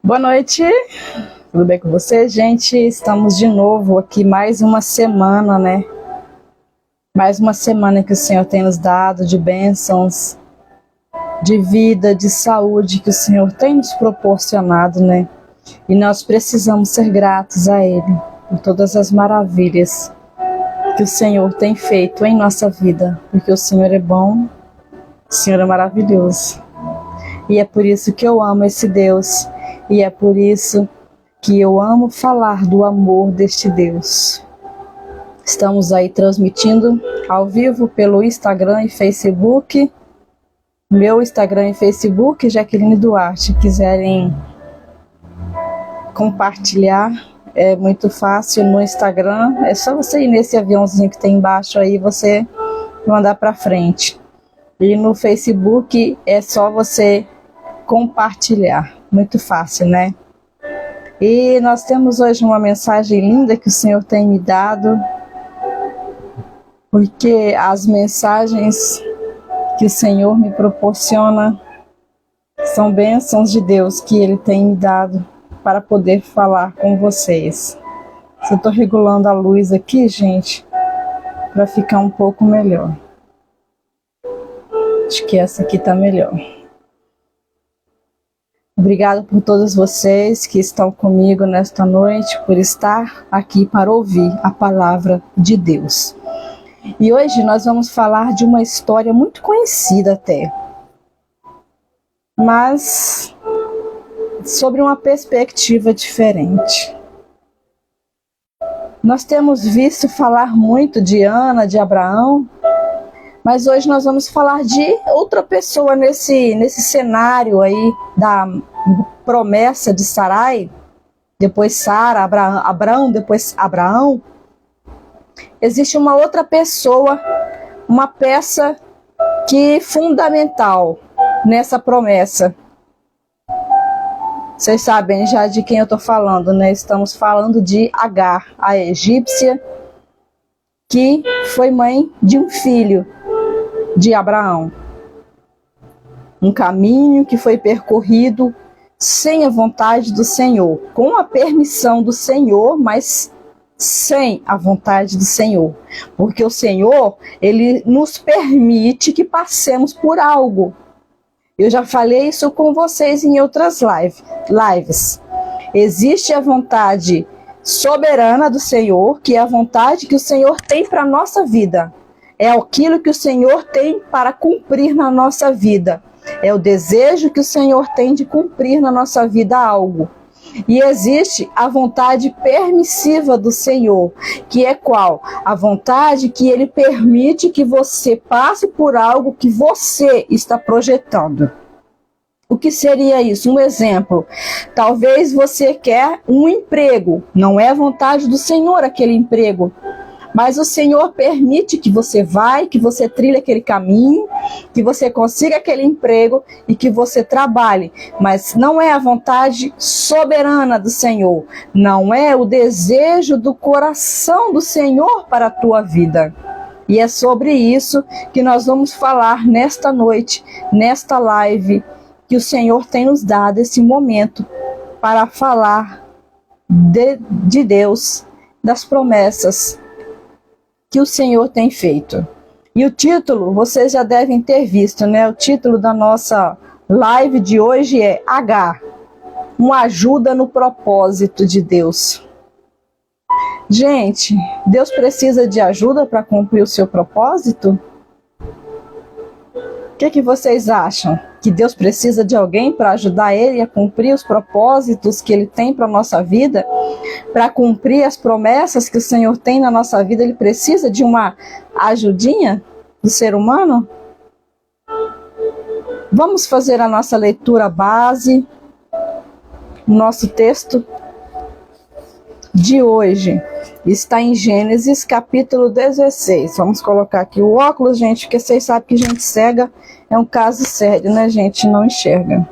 Boa noite, tudo bem com você, gente? Estamos de novo aqui mais uma semana, né? Mais uma semana que o Senhor tem nos dado de bênçãos, de vida, de saúde que o Senhor tem nos proporcionado, né? E nós precisamos ser gratos a Ele por todas as maravilhas que o Senhor tem feito em nossa vida, porque o Senhor é bom, o Senhor é maravilhoso. E é por isso que eu amo esse Deus. E é por isso que eu amo falar do amor deste Deus. Estamos aí transmitindo ao vivo pelo Instagram e Facebook. Meu Instagram e Facebook, Jaqueline Duarte. Quiserem compartilhar, é muito fácil no Instagram. É só você ir nesse aviãozinho que tem embaixo aí, você mandar para frente. E no Facebook é só você compartilhar. Muito fácil, né? E nós temos hoje uma mensagem linda que o Senhor tem me dado, porque as mensagens que o Senhor me proporciona são bênçãos de Deus que Ele tem me dado para poder falar com vocês. Eu estou regulando a luz aqui, gente, para ficar um pouco melhor. Acho que essa aqui está melhor. Obrigado por todos vocês que estão comigo nesta noite, por estar aqui para ouvir a palavra de Deus. E hoje nós vamos falar de uma história muito conhecida até, mas sobre uma perspectiva diferente. Nós temos visto falar muito de Ana, de Abraão, mas hoje nós vamos falar de outra pessoa nesse cenário aí da promessa de Sarai, depois Sara, Abraão, depois Abraão. Existe uma outra pessoa, uma peça que é fundamental nessa promessa. Vocês sabem já de quem eu estou falando, né? Estamos falando de Agar, a egípcia, que foi mãe de um filho de Abraão. Um caminho que foi percorrido sem a vontade do Senhor, com a permissão do Senhor, mas sem a vontade do Senhor. Porque o Senhor, Ele nos permite que passemos por algo. Eu já falei isso com vocês em outras lives. Existe a vontade soberana do Senhor, que é a vontade que o Senhor tem para a nossa vida. É aquilo que o Senhor tem para cumprir na nossa vida. É o desejo que o Senhor tem de cumprir na nossa vida algo. E existe a vontade permissiva do Senhor, que é qual? A vontade que Ele permite que você passe por algo que você está projetando. O que seria isso? Um exemplo. Talvez você quer um emprego. Não é a vontade do Senhor aquele emprego. Mas o Senhor permite que você vá, que você trilhe aquele caminho, que você consiga aquele emprego e que você trabalhe. Mas não é a vontade soberana do Senhor. Não é o desejo do coração do Senhor para a tua vida. E é sobre isso que nós vamos falar nesta noite, nesta live, que o Senhor tem nos dado esse momento para falar de Deus, das promessas que o Senhor tem feito. E o título, vocês já devem ter visto, né? O título da nossa live de hoje é Agar, uma ajuda no propósito de Deus. Gente, Deus precisa de ajuda para cumprir o seu propósito? O que vocês acham? Que Deus precisa de alguém para ajudar Ele a cumprir os propósitos que Ele tem para a nossa vida? Para cumprir as promessas que o Senhor tem na nossa vida, Ele precisa de uma ajudinha do ser humano? Vamos fazer a nossa leitura base, nosso texto de hoje. Está em Gênesis capítulo 16. Vamos colocar aqui o óculos, gente, porque vocês sabem que gente cega é um caso sério, né, gente? Não enxerga.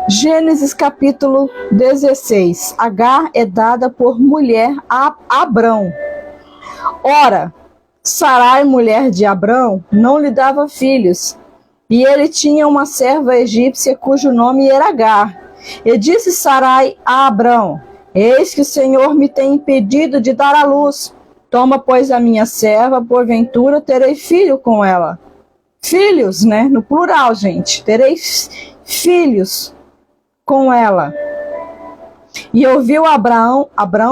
Gênesis capítulo 16. Agar é dada por mulher a Abrão. Ora, Sarai, mulher de Abrão, não lhe dava filhos, e ele tinha uma serva egípcia cujo nome era Agar. E disse Sarai a Abrão: eis que o Senhor me tem impedido de dar à luz. Toma, pois, a minha serva, porventura terei filho com ela. Filhos, né? No plural, gente. Terei filhos com ela. E ouviu Abrão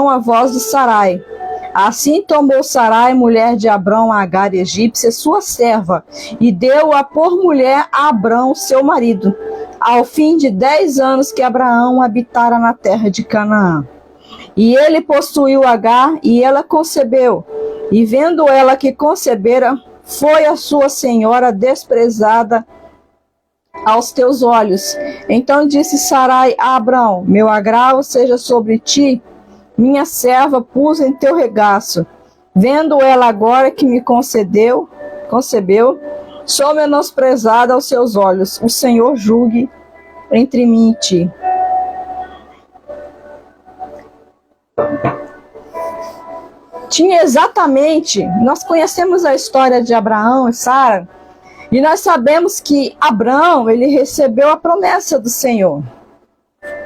a voz de Sarai. Assim tomou Sarai, mulher de Abrão, a Agar egípcia, sua serva, e deu-a por mulher a Abrão, seu marido, ao fim de 10 anos que Abraão habitara na terra de Canaã. E ele possuiu Agar, e ela concebeu. E vendo ela que concebera, foi a sua senhora desprezada aos teus olhos. Então disse Sarai a Abrão: meu agravo seja sobre ti, minha serva pus em teu regaço. Vendo ela agora que me concebeu, sou menosprezada aos seus olhos. O Senhor julgue entre mim e ti. Tinha exatamente, nós conhecemos a história de Abraão e Sara, e nós sabemos que Abraão, ele recebeu a promessa do Senhor.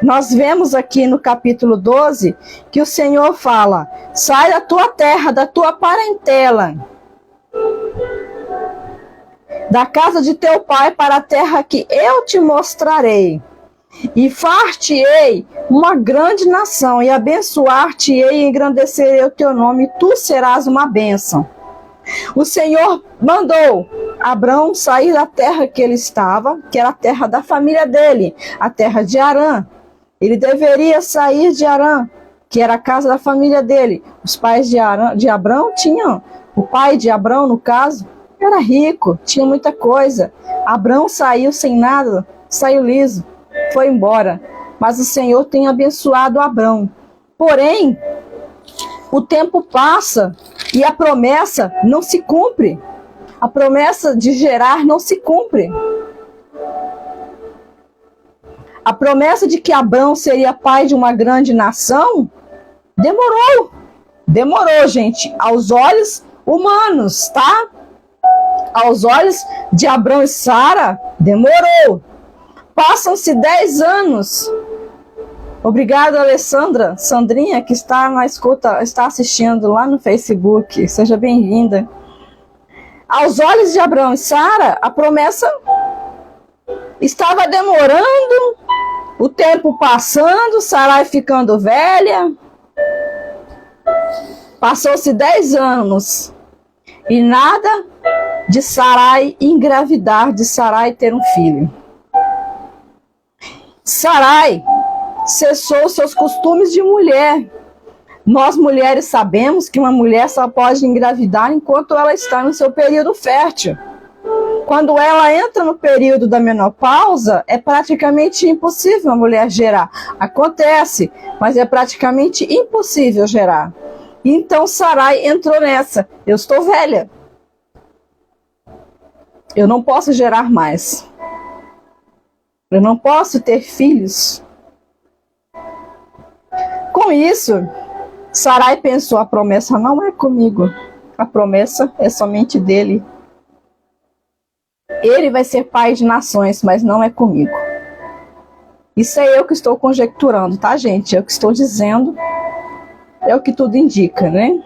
Nós vemos aqui no capítulo 12 que o Senhor fala: sai da tua terra, da tua parentela, da casa de teu pai para a terra que eu te mostrarei. E far-te-ei uma grande nação, e abençoar-te-ei e engrandecerei o teu nome, e tu serás uma bênção. O Senhor mandou Abrão sair da terra que ele estava, que era a terra da família dele, a terra de Harã. Ele deveria sair de Harã, que era a casa da família dele. Os pais de Abrão tinham, o pai de Abrão, no caso, era rico, tinha muita coisa. Abrão saiu sem nada, saiu liso, foi embora. Mas o Senhor tem abençoado Abrão. Porém, o tempo passa e a promessa não se cumpre. A promessa de gerar não se cumpre. A promessa de que Abrão seria pai de uma grande nação demorou. Demorou, gente. Aos olhos humanos, tá? Aos olhos de Abrão e Sara, demorou. Passam-se 10 anos. Obrigada, Alessandra, Sandrinha, que está na escuta, está assistindo lá no Facebook. Seja bem-vinda. Aos olhos de Abrão e Sara, a promessa estava demorando, o tempo passando, Sarai ficando velha. Passou-se 10 anos e nada de Sarai engravidar, de Sarai ter um filho. Sarai cessou seus costumes de mulher. Nós mulheres sabemos que uma mulher só pode engravidar enquanto ela está no seu período fértil. Quando ela entra no período da menopausa, é praticamente impossível a mulher gerar. Acontece, mas é praticamente impossível gerar. Então Sarai entrou nessa. Eu estou velha. Eu não posso gerar mais. Eu não posso ter filhos. Com isso, Sarai pensou: a promessa não é comigo. A promessa é somente dele. Ele vai ser pai de nações, mas não é comigo. Isso é eu que estou conjecturando, tá, gente? É o que estou dizendo. É o que tudo indica, né?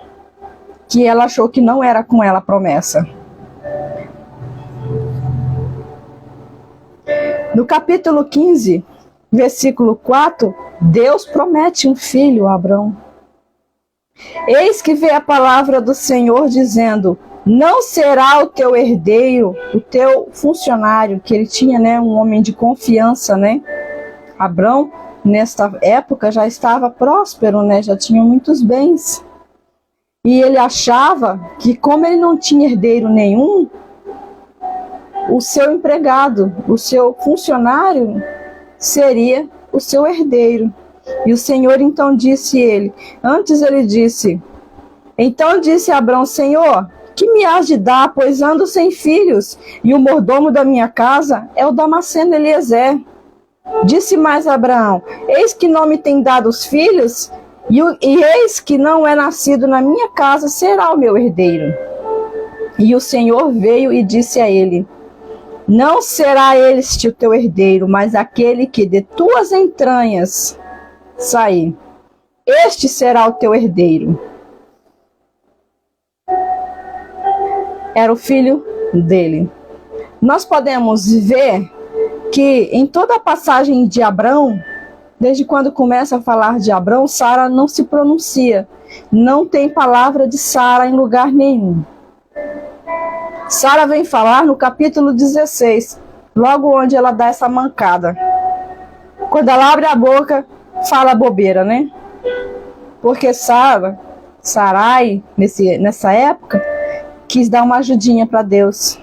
Que ela achou que não era com ela a promessa. No capítulo 15, versículo 4, Deus promete um filho a Abrão. Eis que veio a palavra do Senhor dizendo: não será o teu herdeiro, o teu funcionário, que ele tinha, né, um homem de confiança, né? Abrão, nesta época, já estava próspero, né? Já tinha muitos bens. E ele achava que, como ele não tinha herdeiro nenhum, o seu empregado, o seu funcionário, seria o seu herdeiro. E o Senhor então disse ele, então disse Abrão: Senhor, que me hás de dar, pois ando sem filhos, e o mordomo da minha casa é o Damasceno Eliezer. Disse mais Abraão: eis que não me tem dado os filhos, e eis que não é nascido na minha casa será o meu herdeiro. E o Senhor veio e disse a ele: Não será este o teu herdeiro, mas aquele que de tuas entranhas sair. Este será o teu herdeiro. Era o filho dele. Nós podemos ver que em toda a passagem de Abrão, desde quando começa a falar de Abrão, Sara não se pronuncia. Não tem palavra de Sara em lugar nenhum. Sara vem falar no capítulo 16, logo onde ela dá essa mancada. Quando ela abre a boca, fala bobeira, né? Porque Sarai, nessa época, quis dar uma ajudinha para Deus.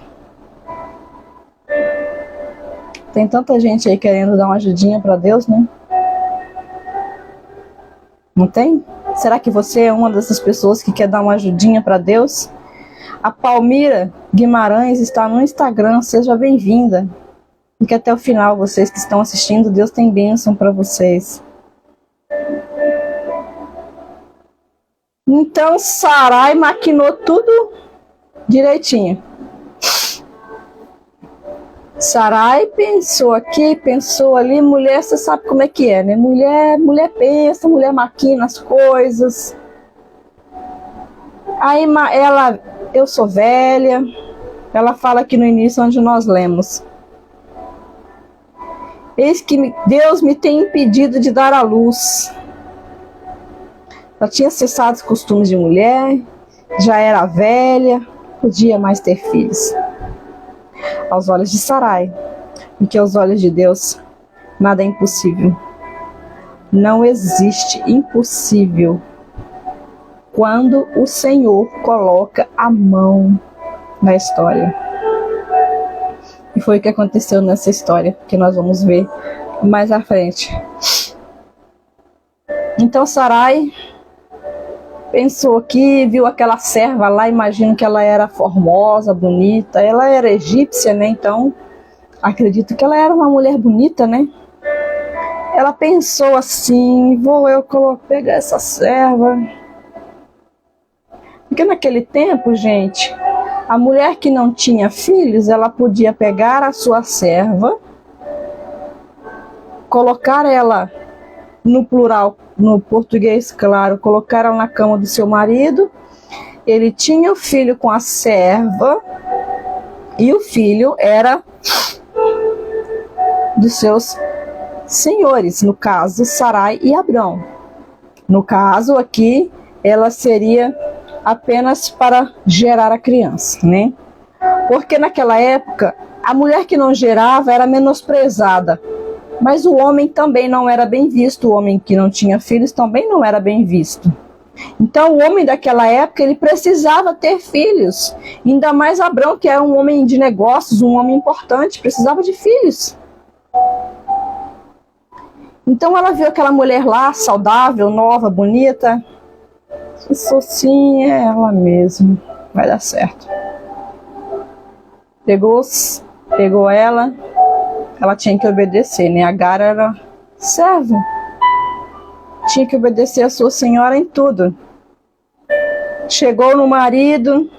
Tem tanta gente aí querendo dar uma ajudinha para Deus, né? Não tem? Será que você é uma dessas pessoas que quer dar uma ajudinha para Deus? A Palmira Guimarães está no Instagram, seja bem-vinda. Fique até o final, vocês que estão assistindo, Deus tem bênção para vocês. Então Sarai maquinou tudo direitinho. Sarai pensou aqui, pensou ali, mulher, você sabe como é que é, né? Mulher pensa, mulher maquina as coisas. Aí eu sou velha, ela fala aqui no início onde nós lemos. Eis que Deus me tem impedido de dar à luz. Já tinha cessado os costumes de mulher, já era velha, podia mais ter filhos. Aos olhos de Sarai, porque aos olhos de Deus nada é impossível. Não existe impossível quando o Senhor coloca a mão na história. E foi o que aconteceu nessa história, que nós vamos ver mais à frente. Então Sarai pensou aqui, viu aquela serva lá, imagino que ela era formosa, bonita. Ela era egípcia, né? Então, acredito que ela era uma mulher bonita, né? Ela pensou assim, vou eu pegar essa serva. Porque naquele tempo, gente, a mulher que não tinha filhos, ela podia pegar a sua serva, colocar ela no plural, no português, claro, colocar ela na cama do seu marido. Ele tinha o filho com a serva e o filho era dos seus senhores, no caso Sarai e Abrão. No caso aqui, ela seria apenas para gerar a criança, né? Porque naquela época, a mulher que não gerava era menosprezada. Mas o homem também não era bem visto, o homem que não tinha filhos também não era bem visto. Então o homem daquela época, ele precisava ter filhos. Ainda mais Abrão, que era um homem de negócios, um homem importante, precisava de filhos. Então ela viu aquela mulher lá, saudável, nova, bonita. Pensou assim, é ela mesmo, vai dar certo. Pegou ela tinha que obedecer, né? Agar era serva. Tinha que obedecer a sua senhora em tudo. Chegou no marido,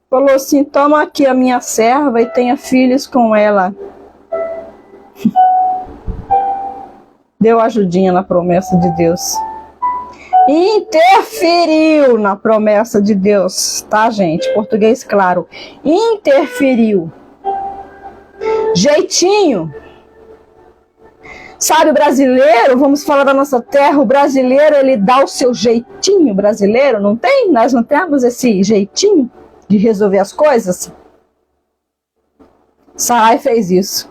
falou assim, toma aqui a minha serva e tenha filhos com ela. Deu ajudinha na promessa de Deus. Interferiu na promessa de Deus, tá, gente? Português claro. Interferiu. Jeitinho. Sabe, o brasileiro, vamos falar da nossa terra, o brasileiro, ele dá o seu jeitinho brasileiro, não tem? Nós não temos esse jeitinho de resolver as coisas? Sarai fez isso.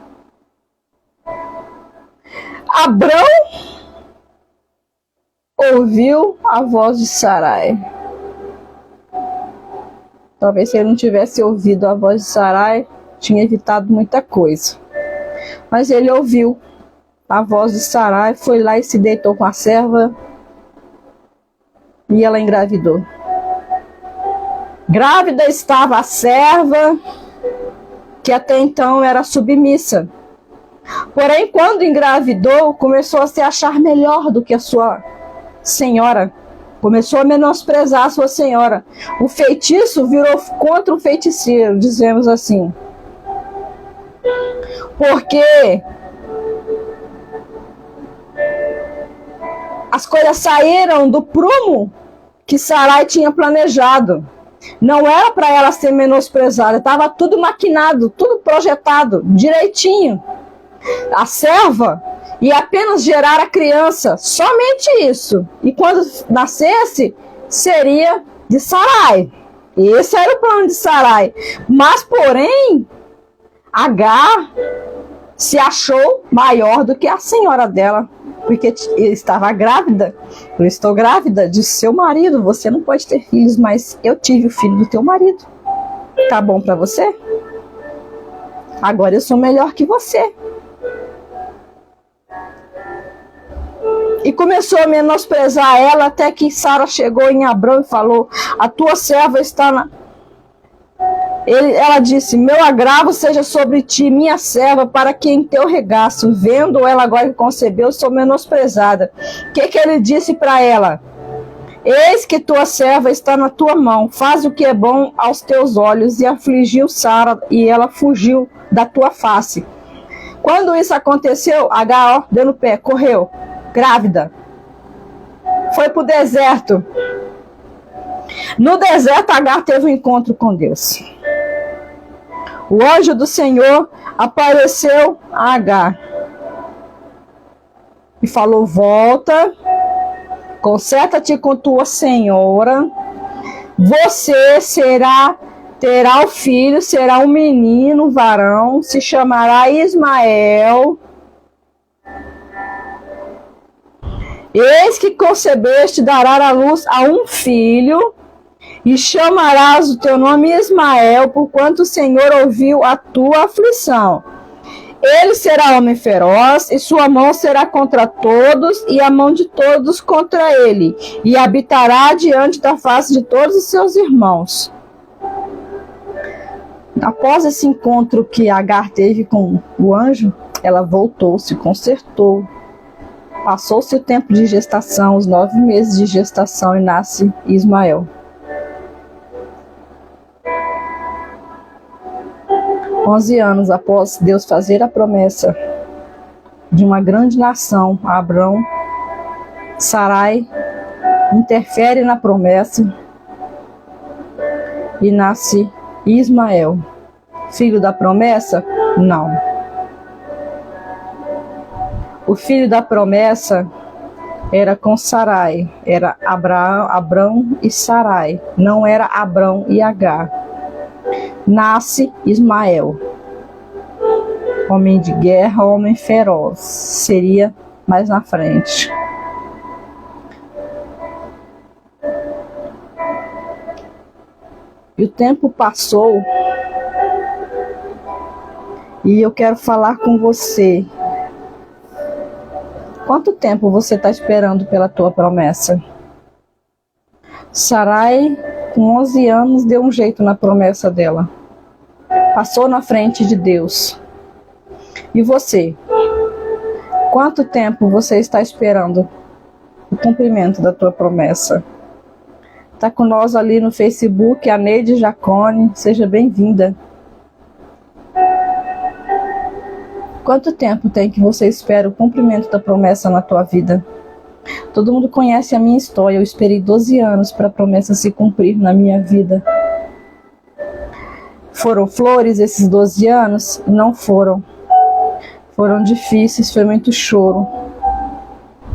Abrão ouviu a voz de Sarai. Talvez se ele não tivesse ouvido a voz de Sarai, tinha evitado muita coisa. Mas ele ouviu a voz de Sarai, foi lá e se deitou com a serva e ela engravidou. Grávida estava a serva, que até então era submissa. Porém, quando engravidou, começou a se achar melhor do que a sua senhora. Começou a menosprezar a sua senhora. O feitiço virou contra o feiticeiro, dizemos assim. Porque as coisas saíram do prumo que Sarai tinha planejado. Não era para ela ser menosprezada, estava tudo maquinado, tudo projetado, direitinho. A serva ia apenas gerar a criança, somente isso. E quando nascesse, seria de Sarai. Esse era o plano de Sarai. Mas, porém, Agar se achou maior do que a senhora dela, porque estava grávida. Eu estou grávida de seu marido, você não pode ter filhos, mas eu tive o filho do teu marido. Tá bom para você? Agora eu sou melhor que você. E começou a menosprezar ela, até que Sara chegou em Abrão e falou: a tua serva está na... Ela disse: meu agravo seja sobre ti, minha serva, para que em teu regaço, vendo ela agora que concebeu, sou menosprezada. O que ele disse para ela? Eis que tua serva está na tua mão, faz o que é bom aos teus olhos. E afligiu Sara, e ela fugiu da tua face. Quando isso aconteceu, Agar deu no pé, correu, grávida. Foi para o deserto. No deserto, Agar teve um encontro com Deus. O anjo do Senhor apareceu a Agar e falou: volta, conserta-te com tua senhora, você terá o filho, será um menino, varão, se chamará Ismael. Eis que concebeste, darás à luz a um filho, e chamarás o teu nome Ismael, porquanto o Senhor ouviu a tua aflição. Ele será homem feroz, e sua mão será contra todos, e a mão de todos contra ele, e habitará diante da face de todos os seus irmãos. Após esse encontro que Agar teve com o anjo, ela voltou, se consertou. Passou-se o tempo de gestação, os 9 meses de gestação, e nasce Ismael. 11 anos após Deus fazer a promessa de uma grande nação a Abrão, Sarai interfere na promessa e nasce Ismael. Filho da promessa? Não. O filho da promessa era com Sarai, era Abrão e Sarai, não era Abrão e Agar. Nasce Ismael, homem de guerra, homem feroz, seria mais na frente. E o tempo passou, e eu quero falar com você. Quanto tempo você está esperando pela tua promessa? Sarai, com 11 anos, deu um jeito na promessa dela. Passou na frente de Deus. E você? Quanto tempo você está esperando o cumprimento da tua promessa? Está com nós ali no Facebook, a Neide Jacone. Seja bem-vinda. Quanto tempo tem que você espera o cumprimento da promessa na tua vida? Todo mundo conhece a minha história. Eu esperei 12 anos para a promessa se cumprir na minha vida. Foram flores esses 12 anos? Não foram. Foram difíceis, foi muito choro.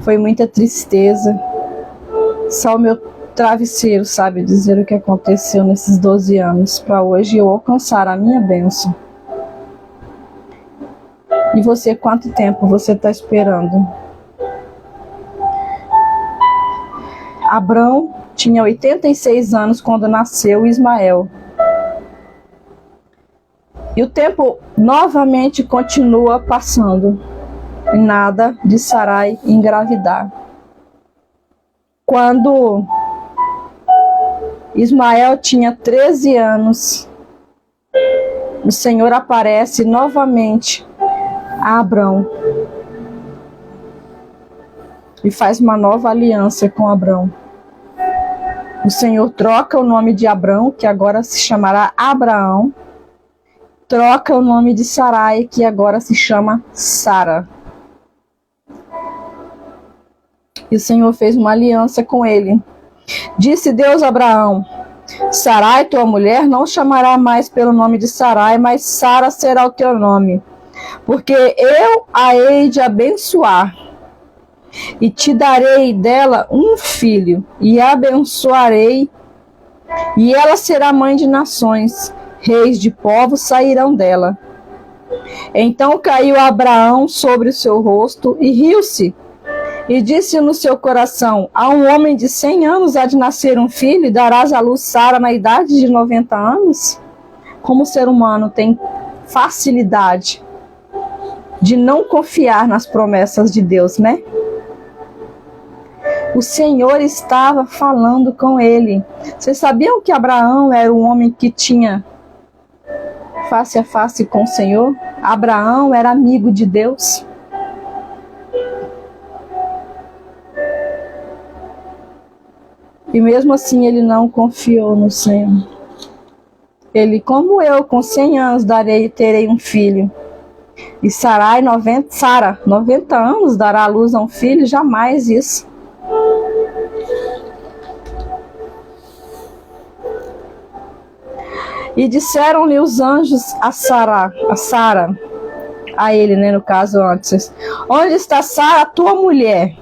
Foi muita tristeza. Só o meu travesseiro sabe dizer o que aconteceu nesses 12 anos, para hoje eu alcançar a minha bênção. E você, quanto tempo você está esperando? Abrão tinha 86 anos quando nasceu Ismael. E o tempo novamente continua passando. E nada de Sarai engravidar. Quando Ismael tinha 13 anos, o Senhor aparece novamente a Abrão e faz uma nova aliança com Abrão. O Senhor troca o nome de Abrão, que agora se chamará Abraão, troca o nome de Sarai, que agora se chama Sara. E o Senhor fez uma aliança com ele. Disse Deus a Abraão: Sarai, tua mulher, não chamará mais pelo nome de Sarai, mas Sara será o teu nome, porque eu a hei de abençoar, e te darei dela um filho, e a abençoarei, e ela será mãe de nações, reis de povos sairão dela. Então caiu Abraão sobre o seu rosto e riu-se, e disse no seu coração: a um homem de 100 anos há de nascer um filho, e darás à luz Sara na idade de 90 anos? Como o ser humano tem facilidade de não confiar nas promessas de Deus, né? O Senhor estava falando com ele. Vocês sabiam que Abraão era um homem que tinha face a face com o Senhor? Abraão era amigo de Deus. E mesmo assim ele não confiou no Senhor. Ele, como eu, com 100 anos terei um filho. E Sara, 90 anos, dará à luz a um filho? Jamais isso. E disseram-lhe os anjos a Sara, a ele, né, no caso antes: onde está Sara, tua mulher?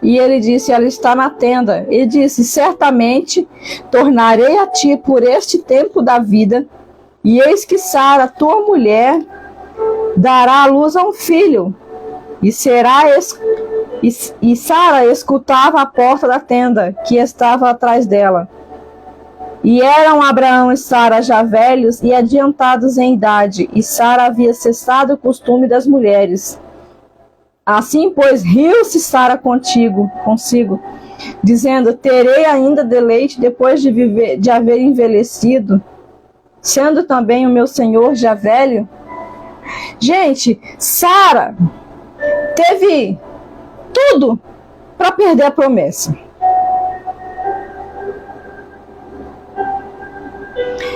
E ele disse: ela está na tenda. E disse: certamente tornarei a ti por este tempo da vida, e eis que Sara, tua mulher, dará à luz a um filho. E Sara escutava a porta da tenda, que estava atrás dela. E eram Abraão e Sara já velhos e adiantados em idade, e Sara havia cessado o costume das mulheres. Assim, pois, riu-se Sara consigo, dizendo: terei ainda deleite depois de haver envelhecido, sendo também o meu senhor já velho? Gente, Sara teve tudo para perder a promessa.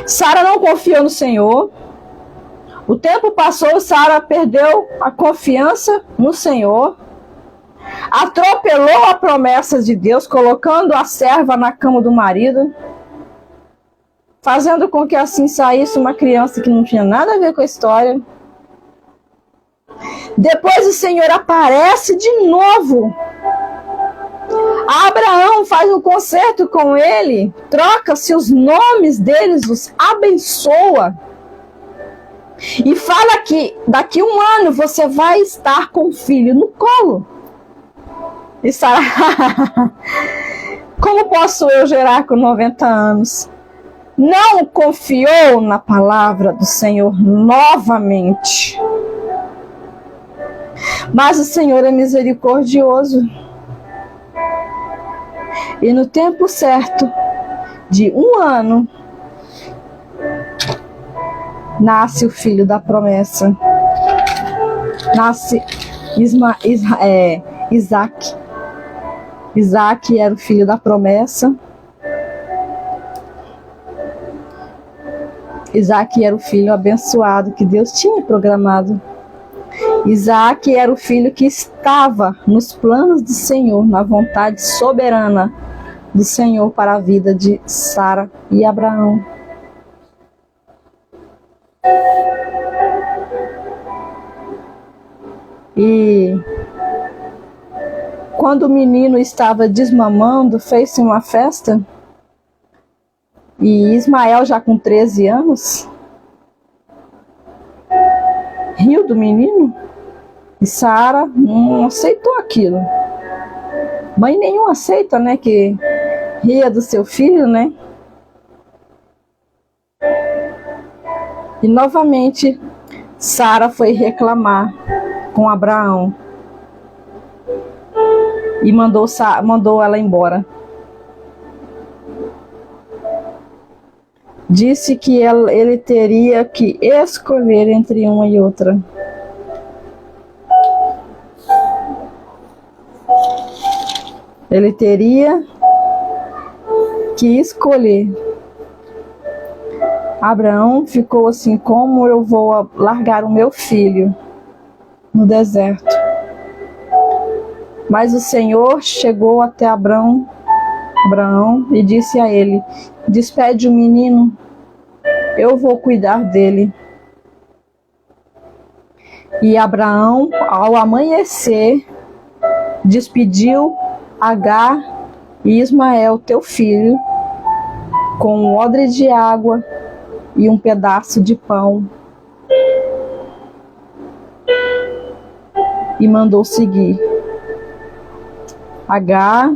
Sara não confiou no Senhor. O tempo passou, Sara perdeu a confiança no Senhor, atropelou a promessa de Deus, colocando a serva na cama do marido, fazendo com que assim saísse uma criança que não tinha nada a ver com a história. Depois o Senhor aparece de novo. Abraão faz um concerto com ele, troca-se os nomes deles, os abençoa. E fala que daqui a um ano você vai estar com o filho no colo. E Sara, como posso eu gerar com 90 anos? Não confiou na palavra do Senhor novamente. Mas o Senhor é misericordioso. E no tempo certo, de um ano, nasce o filho da promessa. Nasce Isaac. Isaac era o filho da promessa. Isaac era o filho abençoado que Deus tinha programado. Isaac era o filho que estava nos planos do Senhor, na vontade soberana do Senhor para a vida de Sara e Abraão. E quando o menino estava desmamando, fez-se uma festa. E Ismael, já com 13 anos, riu do menino. E Sara não aceitou aquilo. Mãe nenhuma aceita, né, que ria do seu filho, né? E novamente Sara foi reclamar com Abraão e mandou ela embora. Disse que ele teria que escolher entre uma e outra. Ele teria que escolher Abraão ficou assim: como eu vou largar o meu filho no deserto? Mas o Senhor chegou até Abraão e disse a ele: despede o menino, eu vou cuidar dele. E Abraão, ao amanhecer, despediu Agar e Ismael, teu filho, com um odre de água e um pedaço de pão, e mandou seguir. Agar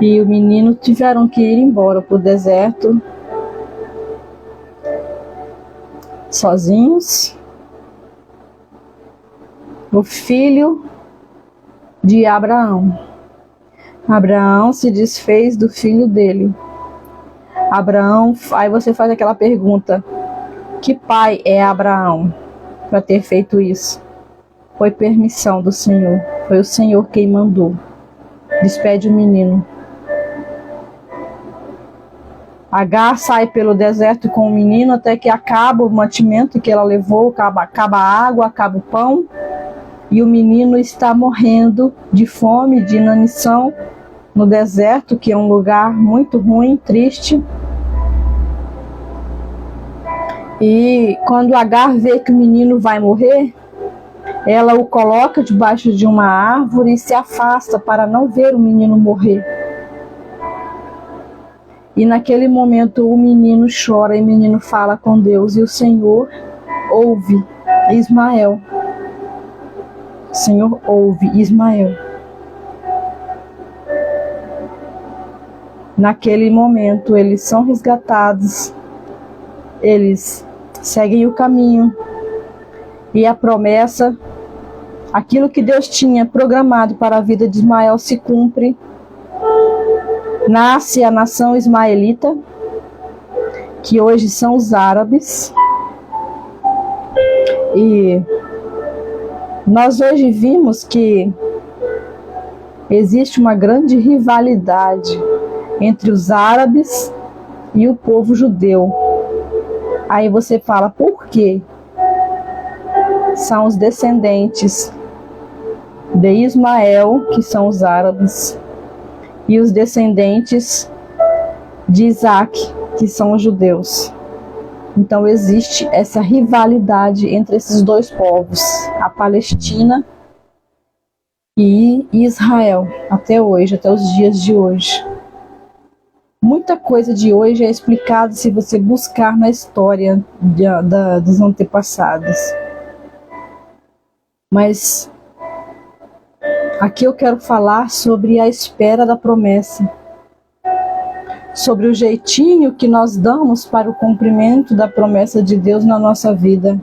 e o menino tiveram que ir embora para o deserto, sozinhos. O filho de Abraão. Abraão se desfez do filho dele. Abraão, aí você faz aquela pergunta: que pai é Abraão para ter feito isso? Foi permissão do Senhor, foi o Senhor quem mandou. Despede o menino. Agar sai pelo deserto com o menino até que acaba o mantimento que ela levou, acaba a água, acaba o pão, e o menino está morrendo de fome, de inanição, no deserto, que é um lugar muito ruim, triste. E quando Agar vê que o menino vai morrer, ela o coloca debaixo de uma árvore e se afasta para não ver o menino morrer. E naquele momento o menino chora e o menino fala com Deus, e o Senhor ouve Ismael. O Senhor ouve Ismael. Naquele momento eles são resgatados, eles seguem o caminho, e a promessa, aquilo que Deus tinha programado para a vida de Ismael, se cumpre. Nasce a nação ismaelita, que hoje são os árabes. E nós hoje vimos que existe uma grande rivalidade entre os árabes e o povo judeu. Aí você fala, por quê? São os descendentes de Ismael, que são os árabes, e os descendentes de Isaac, que são os judeus. Então existe essa rivalidade entre esses dois povos, a Palestina e Israel, até hoje, até os dias de hoje. Muita coisa de hoje é explicada se você buscar na história dos antepassados. Mas aqui eu quero falar sobre a espera da promessa, sobre o jeitinho que nós damos para o cumprimento da promessa de Deus na nossa vida.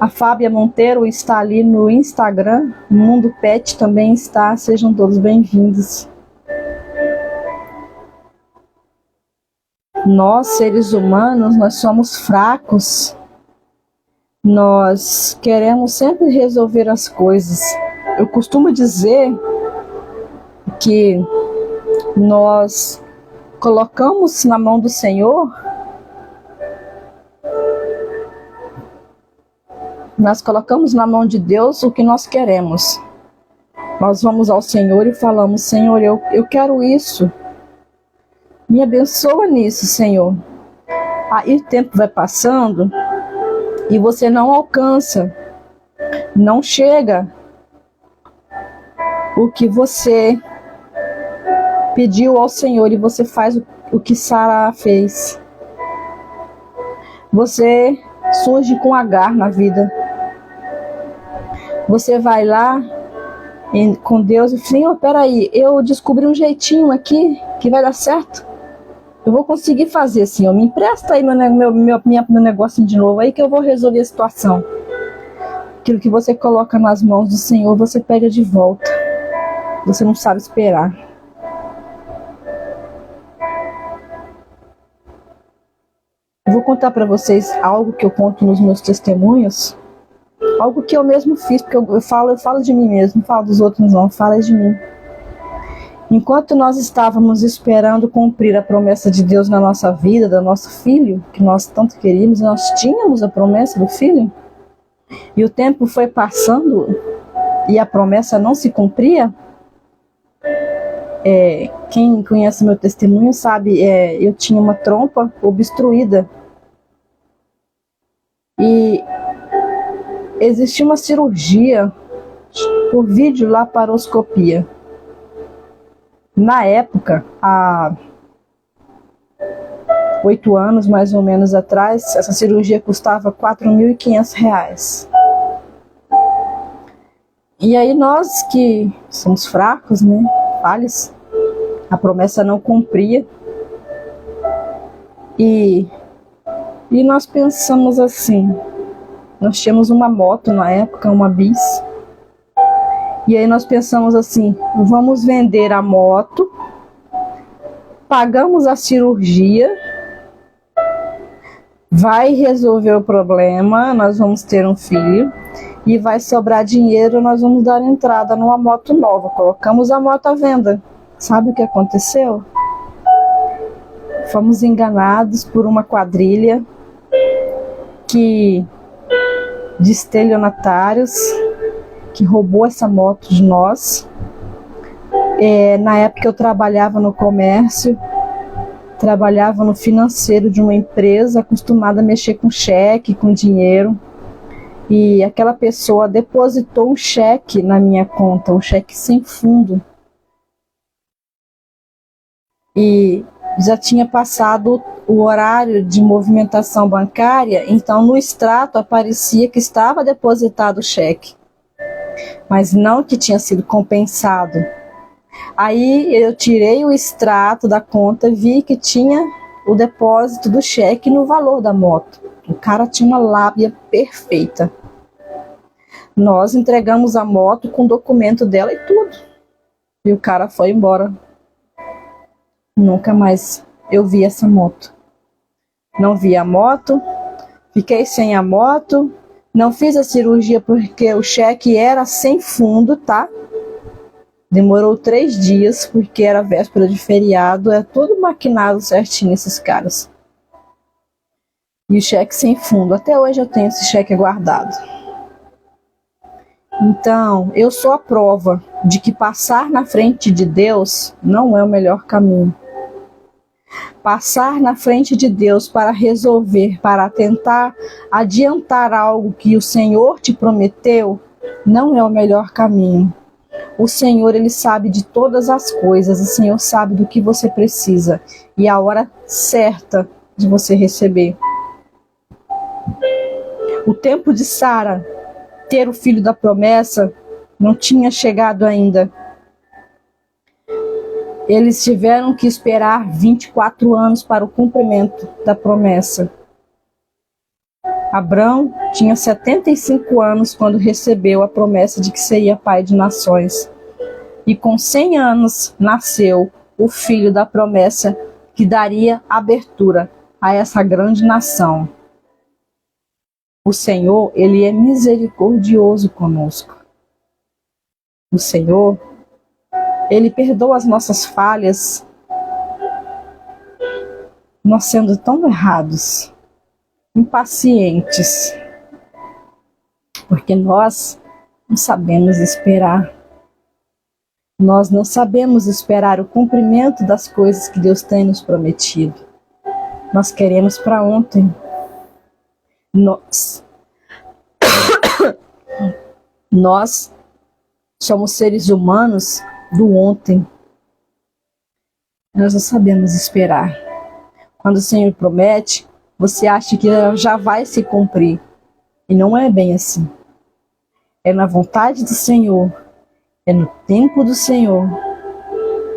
A Fábia Monteiro está ali no Instagram, o Mundo Pet também está, sejam todos bem-vindos. Nós, seres humanos, nós somos fracos. Nós queremos sempre resolver as coisas. Eu costumo dizer que nós colocamos na mão do Senhor, nós colocamos na mão de Deus o que nós queremos. Nós vamos ao Senhor e falamos, Senhor, eu quero isso. Me abençoa nisso, Senhor. Aí o tempo vai passando e você não alcança, não chega o que você pediu ao Senhor, e você faz o que Sara fez. Você surge com Agar na vida. Você vai lá com Deus e Senhor, peraí, eu descobri um jeitinho aqui que vai dar certo. Eu vou conseguir fazer, Senhor. Me empresta aí meu negocinho de novo aí que eu vou resolver a situação. Aquilo que você coloca nas mãos do Senhor, você pega de volta. Você não sabe esperar. Eu vou contar para vocês algo que eu conto nos meus testemunhos. Algo que eu mesmo fiz, porque eu falo de mim mesmo, não falo dos outros não, falo de mim. Enquanto nós estávamos esperando cumprir a promessa de Deus na nossa vida, do nosso filho, que nós tanto queríamos, nós tínhamos a promessa do filho, e o tempo foi passando e a promessa não se cumpria. Quem conhece meu testemunho sabe, eu tinha uma trompa obstruída e existia uma cirurgia por videolaparoscopia. Na época, há 8 anos mais ou menos atrás, essa cirurgia custava R$4.500. E aí nós que somos fracos, né, falhos, a promessa não cumpria. E nós pensamos assim, nós tínhamos uma moto na época, uma bis. E aí nós pensamos assim, vamos vender a moto, pagamos a cirurgia, vai resolver o problema, nós vamos ter um filho e vai sobrar dinheiro, nós vamos dar entrada numa moto nova. Colocamos a moto à venda. Sabe o que aconteceu? Fomos enganados por uma quadrilha de estelionatários que roubou essa moto de nós. Na época eu trabalhava no comércio, trabalhava no financeiro de uma empresa acostumada a mexer com cheque, com dinheiro. E aquela pessoa depositou um cheque na minha conta, um cheque sem fundo. E já tinha passado o horário de movimentação bancária, então no extrato aparecia que estava depositado o cheque, mas não que tinha sido compensado. Aí eu tirei o extrato da conta e vi que tinha o depósito do cheque no valor da moto. O cara tinha uma lábia perfeita. Nós entregamos a moto com o documento dela e tudo. E o cara foi embora. Nunca mais eu vi essa moto. Não vi a moto, fiquei sem a moto, não fiz a cirurgia porque o cheque era sem fundo, tá? Demorou 3 dias porque era véspera de feriado, é tudo maquinado certinho esses caras. E o cheque sem fundo, até hoje eu tenho esse cheque guardado. Então, eu sou a prova de que passar na frente de Deus não é o melhor caminho. Passar na frente de Deus para resolver, para tentar adiantar algo que o Senhor te prometeu, não é o melhor caminho. O Senhor, Ele sabe de todas as coisas, o Senhor sabe do que você precisa e a hora certa de você receber. O tempo de Sara ter o filho da promessa não tinha chegado ainda. Eles tiveram que esperar 24 anos para o cumprimento da promessa. Abrão tinha 75 anos quando recebeu a promessa de que seria pai de nações. E com 100 anos nasceu o filho da promessa que daria abertura a essa grande nação. O Senhor, Ele é misericordioso conosco. O Senhor, Ele perdoa as nossas falhas, nós sendo tão errados, impacientes, porque nós não sabemos esperar. Nós não sabemos esperar o cumprimento das coisas que Deus tem nos prometido. Nós queremos para ontem. Nós somos seres humanos do ontem. Nós não sabemos esperar. Quando o Senhor promete, você acha que já vai se cumprir. E não é bem assim. É na vontade do Senhor. É no tempo do Senhor.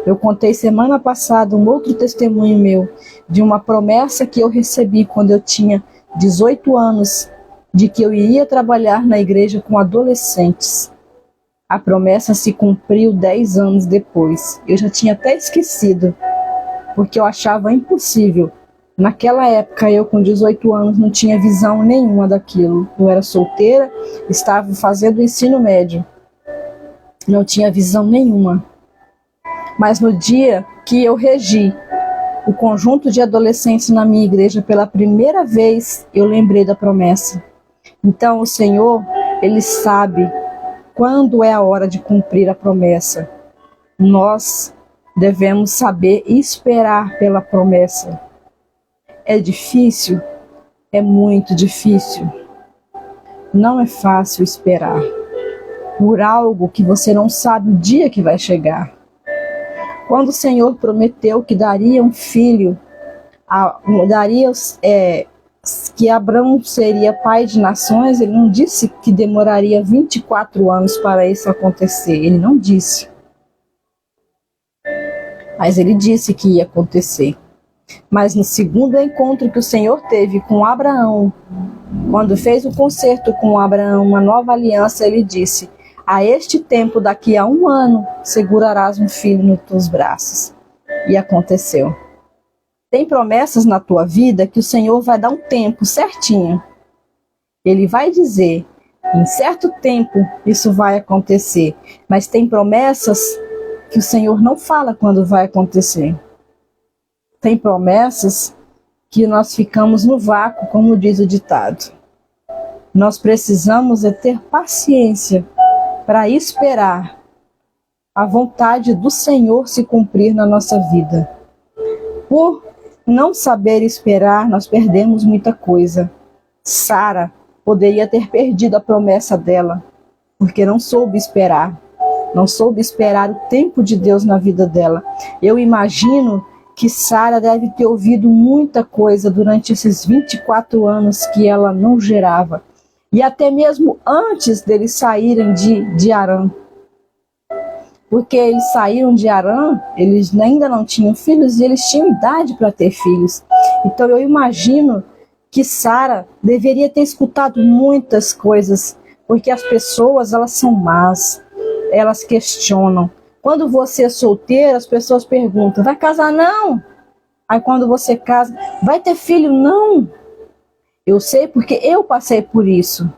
Eu contei semana passada um outro testemunho meu de uma promessa que eu recebi quando eu tinha 18 anos, de que eu iria trabalhar na igreja com adolescentes. A promessa se cumpriu 10 anos depois. Eu já tinha até esquecido, porque eu achava impossível. Naquela época, eu com 18 anos não tinha visão nenhuma daquilo. Eu era solteira, estava fazendo o ensino médio. Não tinha visão nenhuma. Mas no dia que eu regi o conjunto de adolescentes na minha igreja pela primeira vez, eu lembrei da promessa. Então o Senhor, Ele sabe quando é a hora de cumprir a promessa. Nós devemos saber esperar pela promessa. É difícil? É muito difícil. Não é fácil esperar por algo que você não sabe o dia que vai chegar. Quando o Senhor prometeu que daria um filho, que Abraão seria pai de nações, Ele não disse que demoraria 24 anos para isso acontecer. Ele não disse. Mas Ele disse que ia acontecer. Mas no segundo encontro que o Senhor teve com Abraão, quando fez o concerto com Abraão, uma nova aliança, Ele disse: a este tempo, daqui a 1 ano, segurarás um filho nos teus braços. E aconteceu. Tem promessas na tua vida que o Senhor vai dar um tempo certinho. Ele vai dizer, em certo tempo, isso vai acontecer. Mas tem promessas que o Senhor não fala quando vai acontecer. Tem promessas que nós ficamos no vácuo, como diz o ditado. Nós precisamos ter paciência para esperar a vontade do Senhor se cumprir na nossa vida. Por não saber esperar, nós perdemos muita coisa. Sara poderia ter perdido a promessa dela, porque não soube esperar. Não soube esperar o tempo de Deus na vida dela. Eu imagino que Sara deve ter ouvido muita coisa durante esses 24 anos que ela não gerava. E até mesmo antes deles saírem de Harã. Porque eles saíram de Harã, eles ainda não tinham filhos e eles tinham idade para ter filhos. Então eu imagino que Sara deveria ter escutado muitas coisas, porque as pessoas, elas são más, elas questionam. Quando você é solteiro, as pessoas perguntam, vai casar? Não! Aí quando você casa, vai ter filho? Não! Eu sei porque eu passei por isso.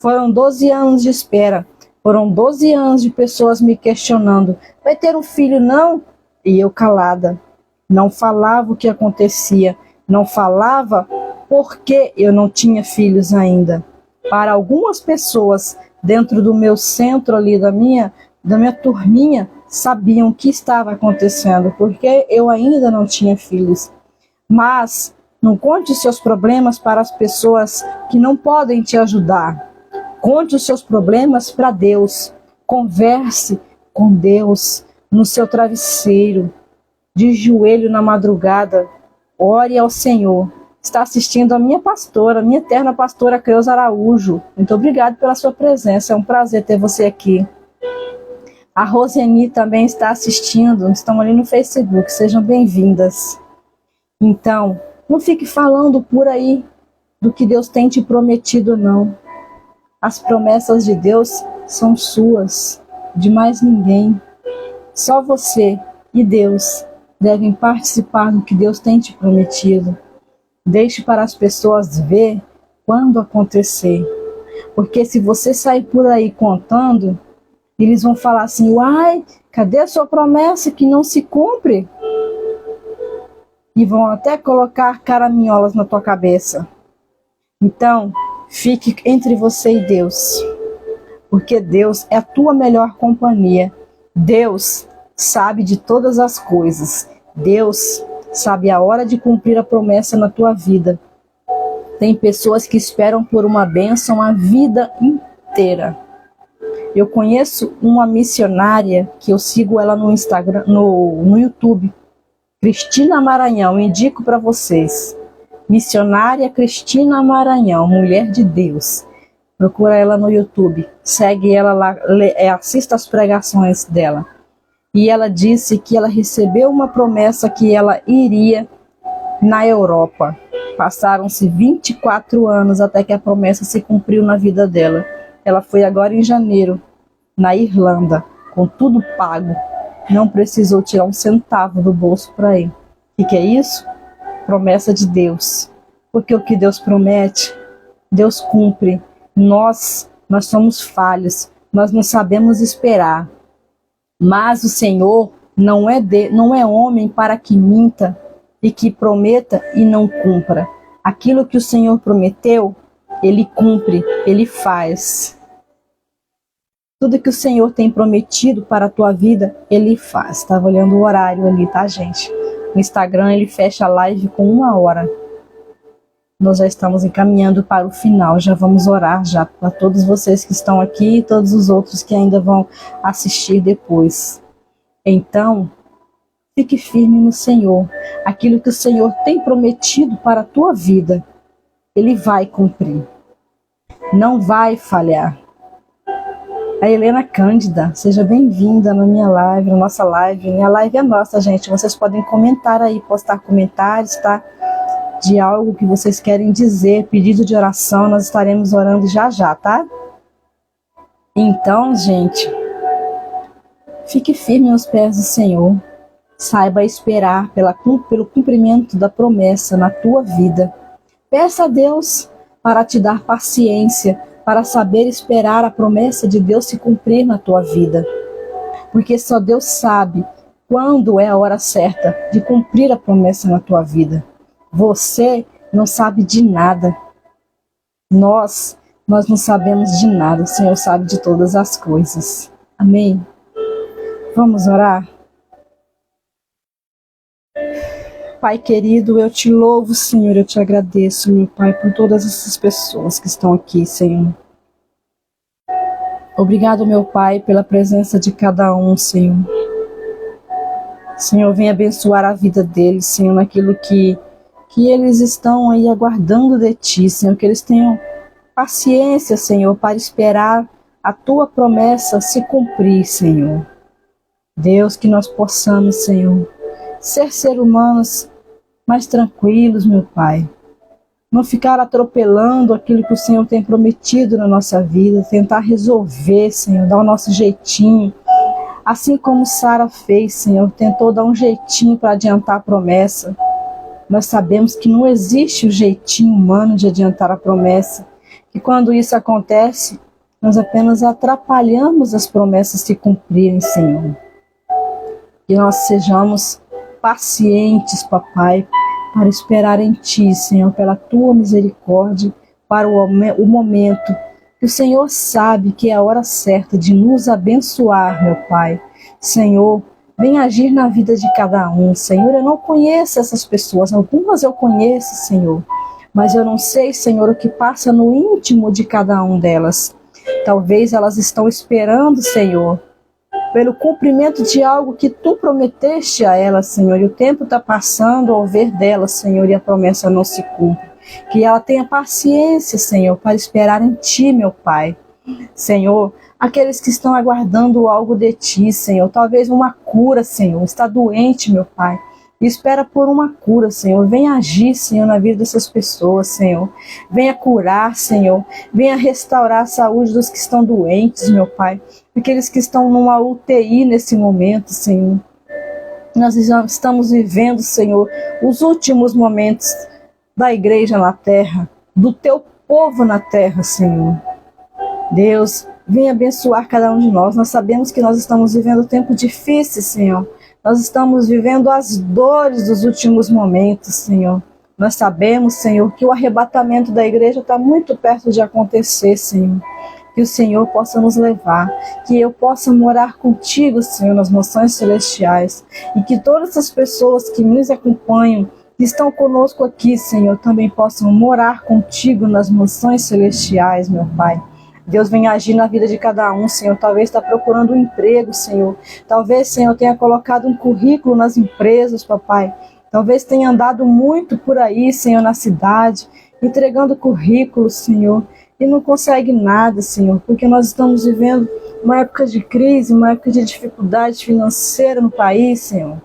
Foram 12 anos de espera. Foram 12 anos de pessoas me questionando. Vai ter um filho? Não? E eu calada. Não falava o que acontecia. Não falava porque eu não tinha filhos ainda. Para algumas pessoas dentro do meu centro ali, da minha turminha, sabiam o que estava acontecendo, porque eu ainda não tinha filhos. Mas não conte os seus problemas para as pessoas que não podem te ajudar. Conte os seus problemas para Deus. Converse com Deus no seu travesseiro, de joelho na madrugada. Ore ao Senhor. Está assistindo a minha pastora, minha eterna pastora Creuza Araújo. Muito obrigado pela sua presença. É um prazer ter você aqui. A Roseni também está assistindo. Estão ali no Facebook. Sejam bem-vindas. Então, não fique falando por aí do que Deus tem te prometido, não. As promessas de Deus são suas, de mais ninguém. Só você e Deus devem participar do que Deus tem te prometido. Deixe para as pessoas ver quando acontecer. Porque se você sair por aí contando, eles vão falar assim, uai, cadê a sua promessa que não se cumpre? E vão até colocar caraminholas na tua cabeça. Então, fique entre você e Deus, porque Deus é a tua melhor companhia. Deus sabe de todas as coisas. Deus sabe a hora de cumprir a promessa na tua vida. Tem pessoas que esperam por uma bênção a vida inteira. Eu conheço uma missionária que eu sigo ela no Instagram, no YouTube, Cristina Maranhão, indico para vocês. Missionária Cristina Maranhão, mulher de Deus. Procura ela no YouTube, segue ela lá, assista as pregações dela. E ela disse que ela recebeu uma promessa que ela iria na Europa. Passaram-se 24 anos até que a promessa se cumpriu na vida dela. Ela foi agora em janeiro, na Irlanda, com tudo pago. Não precisou tirar um centavo do bolso para ir. O que é isso? Promessa de Deus. Porque o que Deus promete, Deus cumpre. Nós somos falhos, nós não sabemos esperar. Mas o Senhor Não é homem para que minta e que prometa e não cumpra. Aquilo que o Senhor prometeu, Ele cumpre, Ele faz. Tudo que o Senhor tem prometido para a tua vida, Ele faz. Estava olhando o horário ali, tá, gente? No Instagram, ele fecha a live com 1 hora. Nós já estamos encaminhando para o final. Já vamos orar já para todos vocês que estão aqui e todos os outros que ainda vão assistir depois. Então, fique firme no Senhor. Aquilo que o Senhor tem prometido para a tua vida, Ele vai cumprir. Não vai falhar. A Helena Cândida, seja bem-vinda na minha live, na nossa live. Minha live é nossa, gente. Vocês podem comentar aí, postar comentários, tá? De algo que vocês querem dizer, pedido de oração, nós estaremos orando já já, tá? Então, gente, fique firme nos pés do Senhor. Saiba esperar pelo cumprimento da promessa na tua vida. Peça a Deus para te dar paciência, para saber esperar a promessa de Deus se cumprir na tua vida. Porque só Deus sabe quando é a hora certa de cumprir a promessa na tua vida. Você não sabe de nada. Nós não sabemos de nada. O Senhor sabe de todas as coisas. Amém? Vamos orar? Pai querido, eu te louvo, Senhor, eu te agradeço, meu Pai, por todas essas pessoas que estão aqui, Senhor. Obrigado, meu Pai, pela presença de cada um, Senhor. Senhor, vem abençoar a vida deles, Senhor, naquilo que eles estão aí aguardando de Ti, Senhor, que eles tenham paciência, Senhor, para esperar a Tua promessa se cumprir, Senhor. Deus, que nós possamos, Senhor, ser humanos mais tranquilos, meu Pai. Não ficar atropelando aquilo que o Senhor tem prometido na nossa vida, tentar resolver, Senhor, dar o nosso jeitinho. Assim como Sara fez, Senhor, tentou dar um jeitinho para adiantar a promessa. Nós sabemos que não existe o jeitinho humano de adiantar a promessa. E quando isso acontece, nós apenas atrapalhamos as promessas se cumprirem, Senhor. Que nós sejamos pacientes, papai, para esperar em Ti, Senhor, pela Tua misericórdia, para o momento que o Senhor sabe que é a hora certa de nos abençoar, meu Pai. Senhor, vem agir na vida de cada um, Senhor. Eu não conheço essas pessoas, algumas eu conheço, Senhor, mas eu não sei, Senhor, o que passa no íntimo de cada um delas. Talvez elas estão esperando, Senhor, pelo cumprimento de algo que Tu prometeste a ela, Senhor, e o tempo está passando ao ver dela, Senhor, e a promessa não se cumpre. Que ela tenha paciência, Senhor, para esperar em Ti, meu Pai. Senhor, aqueles que estão aguardando algo de Ti, Senhor, talvez uma cura, Senhor, está doente, meu Pai, e espera por uma cura, Senhor. Venha agir, Senhor, na vida dessas pessoas, Senhor. Venha curar, Senhor. Venha restaurar a saúde dos que estão doentes, meu Pai. Aqueles que estão numa UTI nesse momento, Senhor. Nós estamos vivendo, Senhor, os últimos momentos da igreja na terra, do Teu povo na terra, Senhor. Deus, venha abençoar cada um de nós. Nós sabemos que nós estamos vivendo tempos difíceis, Senhor. Nós estamos vivendo as dores dos últimos momentos, Senhor. Nós sabemos, Senhor, que o arrebatamento da igreja está muito perto de acontecer, Senhor. Que o Senhor possa nos levar, que eu possa morar contigo, Senhor, nas mansões celestiais. E que todas as pessoas que nos acompanham, que estão conosco aqui, Senhor, também possam morar contigo nas mansões celestiais, meu Pai. Deus, venha agir na vida de cada um, Senhor. Talvez está procurando um emprego, Senhor. Talvez, Senhor, tenha colocado um currículo nas empresas, papai. Talvez tenha andado muito por aí, Senhor, na cidade, entregando currículos, Senhor, e não consegue nada, Senhor, porque nós estamos vivendo uma época de crise, uma época de dificuldade financeira no país, Senhor.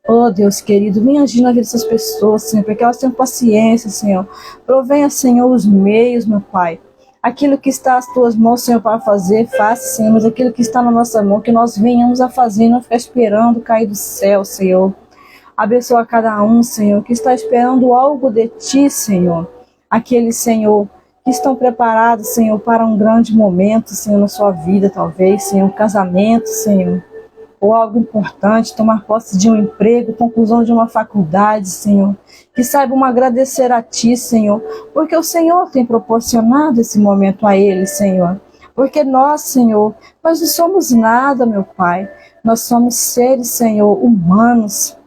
Oh, Deus querido, venha agir na vida dessas pessoas, Senhor, para que elas tenham paciência, Senhor. Provenha, Senhor, os meios, meu Pai. Aquilo que está às Tuas mãos, Senhor, para fazer, faça, Senhor, mas aquilo que está na nossa mão, que nós venhamos a fazer e não ficar esperando cair do céu, Senhor. Abençoa cada um, Senhor, que está esperando algo de Ti, Senhor. Aqueles, Senhor, que estão preparados, Senhor, para um grande momento, Senhor, na sua vida, talvez, Senhor, um casamento, Senhor. ou algo importante, tomar posse de um emprego, conclusão de uma faculdade, Senhor. Que saibam agradecer a Ti, Senhor, porque o Senhor tem proporcionado esse momento a eles, Senhor. Porque nós, Senhor, nós não somos nada, meu Pai. Nós somos seres, Senhor, humanos.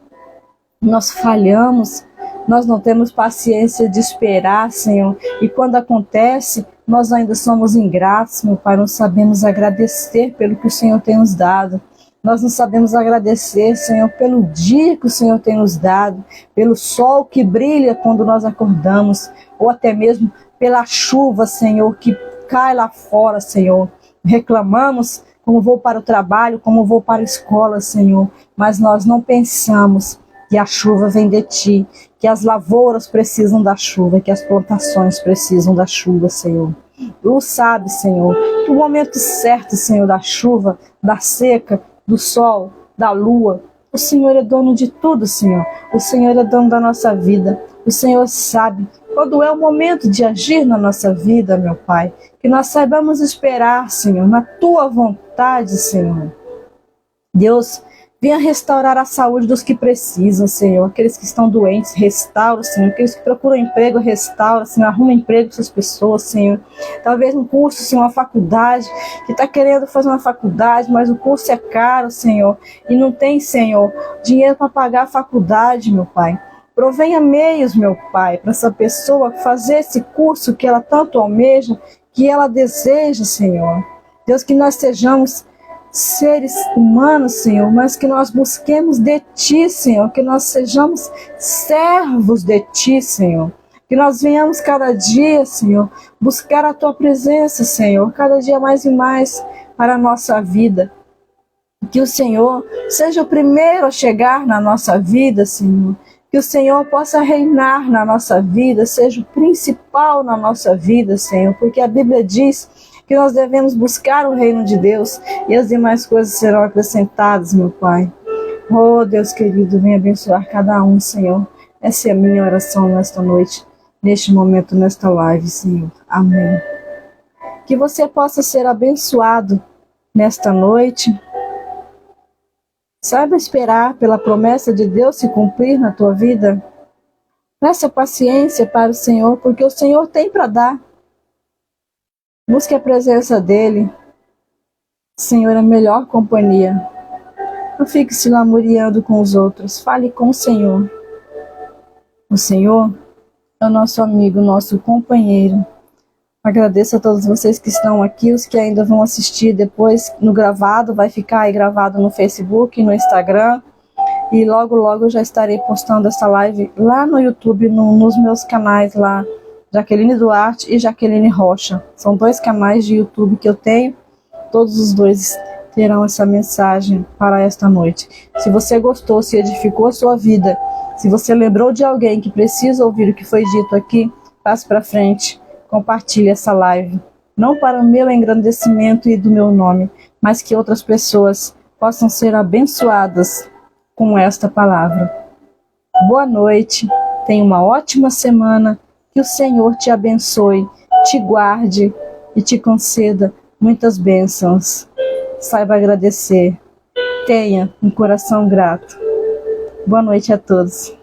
Nós falhamos, nós não temos paciência de esperar, Senhor. E quando acontece, nós ainda somos ingratos, meu Pai. Não sabemos agradecer pelo que o Senhor tem nos dado. Nós não sabemos agradecer, Senhor, pelo dia que o Senhor tem nos dado, pelo sol que brilha quando nós acordamos, ou até mesmo pela chuva, Senhor, que cai lá fora, Senhor. Reclamamos como vou para o trabalho, como vou para a escola, Senhor, mas nós não pensamos que a chuva vem de Ti, que as lavouras precisam da chuva, que as plantações precisam da chuva, Senhor. Tu sabe, Senhor, que o momento certo, Senhor, da chuva, da seca, do sol, da lua, o Senhor é dono de tudo, Senhor. O Senhor é dono da nossa vida. O Senhor sabe quando é o momento de agir na nossa vida, meu Pai. Que nós saibamos esperar, Senhor, na Tua vontade, Senhor. Deus, venha restaurar a saúde dos que precisam, Senhor. Aqueles que estão doentes, restaura, Senhor. Aqueles que procuram emprego, restaura, Senhor. Arruma emprego para essas pessoas, Senhor. Talvez um curso, Senhor, uma faculdade, que está querendo fazer uma faculdade, mas o curso é caro, Senhor. E não tem, Senhor, dinheiro para pagar a faculdade, meu Pai. Provenha meios, meu Pai, para essa pessoa fazer esse curso que ela tanto almeja, que ela deseja, Senhor. Deus, que nós sejamos seres humanos, Senhor, mas que nós busquemos de Ti, Senhor, que nós sejamos servos de Ti, Senhor, que nós venhamos cada dia, Senhor, buscar a Tua presença, Senhor, cada dia mais e mais para a nossa vida. Que o Senhor seja o primeiro a chegar na nossa vida, Senhor, que o Senhor possa reinar na nossa vida, seja o principal na nossa vida, Senhor, porque a Bíblia diz que nós devemos buscar o reino de Deus e as demais coisas serão acrescentadas, meu Pai. Oh, Deus querido, venha abençoar cada um, Senhor. Essa é a minha oração nesta noite, neste momento, nesta live, Senhor. Amém. Que você possa ser abençoado nesta noite. Saiba esperar pela promessa de Deus se cumprir na tua vida. Peça paciência para o Senhor, porque o Senhor tem para dar. Busque a presença dEle. Senhor, é a melhor companhia. Não fique se lamuriando com os outros. Fale com o Senhor. O Senhor é o nosso amigo, nosso companheiro. Agradeço a todos vocês que estão aqui, os que ainda vão assistir depois no gravado. Vai ficar aí gravado no Facebook, no Instagram. E logo, logo eu já estarei postando essa live lá no YouTube, nos meus canais lá. Jaqueline Duarte e Jaqueline Rocha. São 2 canais de YouTube que eu tenho. Todos os 2 terão essa mensagem para esta noite. Se você gostou, se edificou a sua vida, se você lembrou de alguém que precisa ouvir o que foi dito aqui, passe para frente, compartilhe essa live. Não para o meu engrandecimento e do meu nome, mas que outras pessoas possam ser abençoadas com esta palavra. Boa noite, tenha uma ótima semana. Que o Senhor te abençoe, te guarde e te conceda muitas bênçãos. Saiba agradecer. Tenha um coração grato. Boa noite a todos.